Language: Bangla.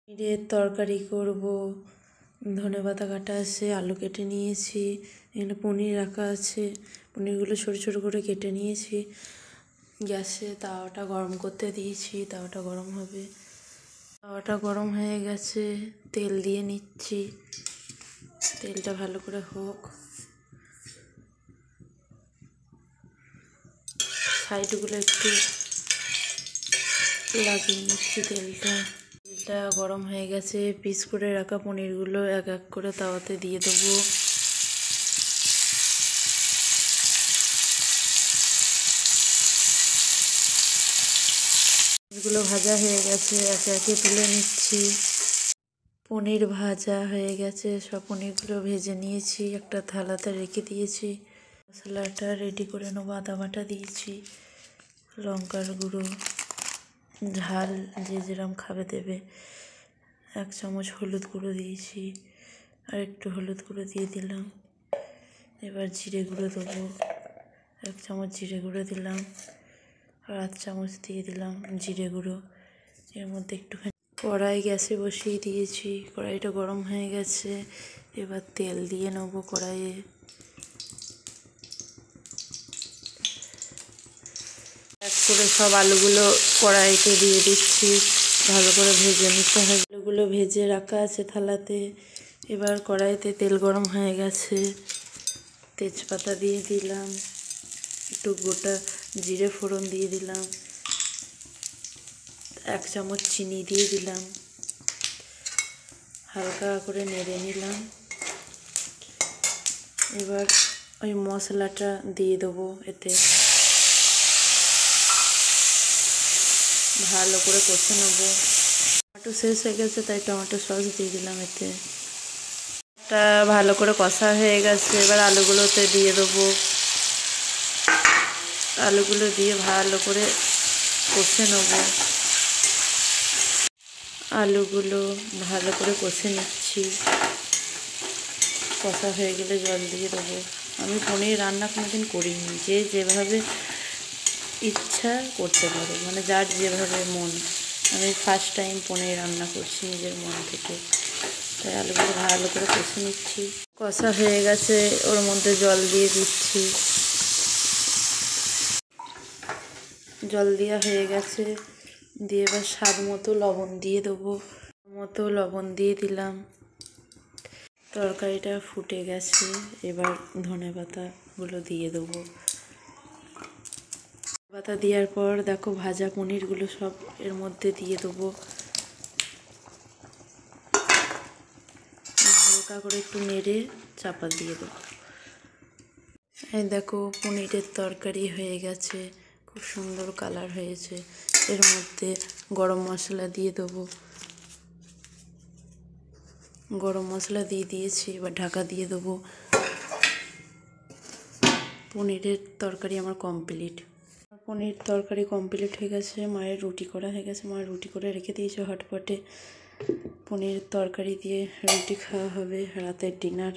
পনিরের তরকারি করব। ধনেপাতা কাটা আছে, আলু কেটে নিয়েছি, এখানে পনির রাখা আছে। পনিরগুলো ছোটো ছোটো করে কেটে নিয়েছি। গ্যাসে তাওয়াটা গরম করতে দিয়েছি, তাওয়াটা গরম হবে। তাওয়াটা গরম হয়ে গেছে, তেল দিয়ে নিচ্ছি। তেলটা ভালো করে হোক। সাইডগুলো একটু লাগিয়ে নিচ্ছি তেলটা গরম হয়ে গেছে। পিস করে রাখা পনিরগুলো এক এক করে তাওয়াতে দিয়ে দেবো। পনিরগুলো ভাজা হয়ে গেছে, একে একে তুলে নিচ্ছি। পনির ভাজা হয়ে গেছে, সব পনিরগুলো ভেজে নিয়েছি, একটা থালাতে রেখে দিয়েছি। মশলাটা রেডি করে নেবো। আদা বাটা দিয়েছি, লঙ্কার গুঁড়ো, ঝাল যে যেরকম খাবে দেবে। 1 চামচ হলুদ গুঁড়ো দিয়েছি, আর একটু হলুদ গুঁড়ো দিয়ে দিলাম। এবার জিরে গুঁড়ো দেবো, 1 চামচ জিরে গুঁড়ো দিলাম, আর 1 চামচ দিয়ে দিলাম জিরে গুঁড়ো। এর মধ্যে একটুখানি কড়াই গ্যাসে বসিয়ে দিয়েছি, কড়াইটা গরম হয়ে গেছে। এবার তেল দিয়ে নেবো কড়াইয়ে। এক করে সব আলুগুলো কড়াইতে দিয়ে দিচ্ছি, ভালো করে ভেজে নিতে হবে। আলুগুলো ভেজে রাখা আছে থালাতে। এবার কড়াইতে তেল গরম হয়ে গেছে, তেজপাতা দিয়ে দিলাম, একটু গোটা জিরে ফোড়ন দিয়ে দিলাম, 1 চামচ চিনি দিয়ে দিলাম, হালকা করে নেড়ে নিলাম। এবার ওই মশলাটা দিয়ে দেবো এতে, ভালো করে কষে নেবো। টমেটো শেষ হয়ে গেছে, তাই টমেটো সস দিয়ে দিলাম এতে। এটা ভালো করে কষা হয়ে গেছে, এবার আলুগুলোতে দিয়ে দেবো। আলুগুলো দিয়ে ভালো করে কষে নেবো। আলুগুলো ভালো করে কষে নিচ্ছি। কষা হয়ে গেলে জল দিয়ে দেবো। আমি পনির রান্না কোনোদিন করিনি, যে যেভাবে ইচ্ছা করতে পারো, মানে যার যেভাবে মন। আমি ফার্স্ট টাইম পনির রান্না করছি নিজের মন থেকে, তাই আলুগুলো ভালো করে কষে নিচ্ছি। কষা হয়ে গেছে, ওর মধ্যে জল দিয়ে দিচ্ছি। জল দেওয়া হয়ে গেছে, দিয়ে এবার স্বাদ মতো লবণ দিয়ে দেবো। লবণ দিয়ে দিলাম। তরকারিটা ফুটে গেছে, এবার ধনেপাতাগুলো দিয়ে দেবো। পাতা দেওয়ার পর দেখো ভাজা পনিরগুলো সব এর মধ্যে দিয়ে দেবো। হালকা করে একটু নেড়ে চাপা দিয়ে দেবো। এই দেখো পনিরের তরকারি হয়ে গেছে, খুব সুন্দর কালার হয়েছে। এর মধ্যে গরম মশলা দিয়ে দেবো। গরম মশলা দিয়ে দিয়েছি, এবার ঢাকা দিয়ে দেবো। পনিরের তরকারি আমার কমপ্লিট। পনির তরকারি কমপ্লিট হয়ে গেছে। মায়ের রুটি করা হয়ে গেছে, মা রুটি করে রেখে দিয়েছে হটপটে। পনির তরকারি দিয়ে রুটি খাওয়া হবে, রাতের ডিনার।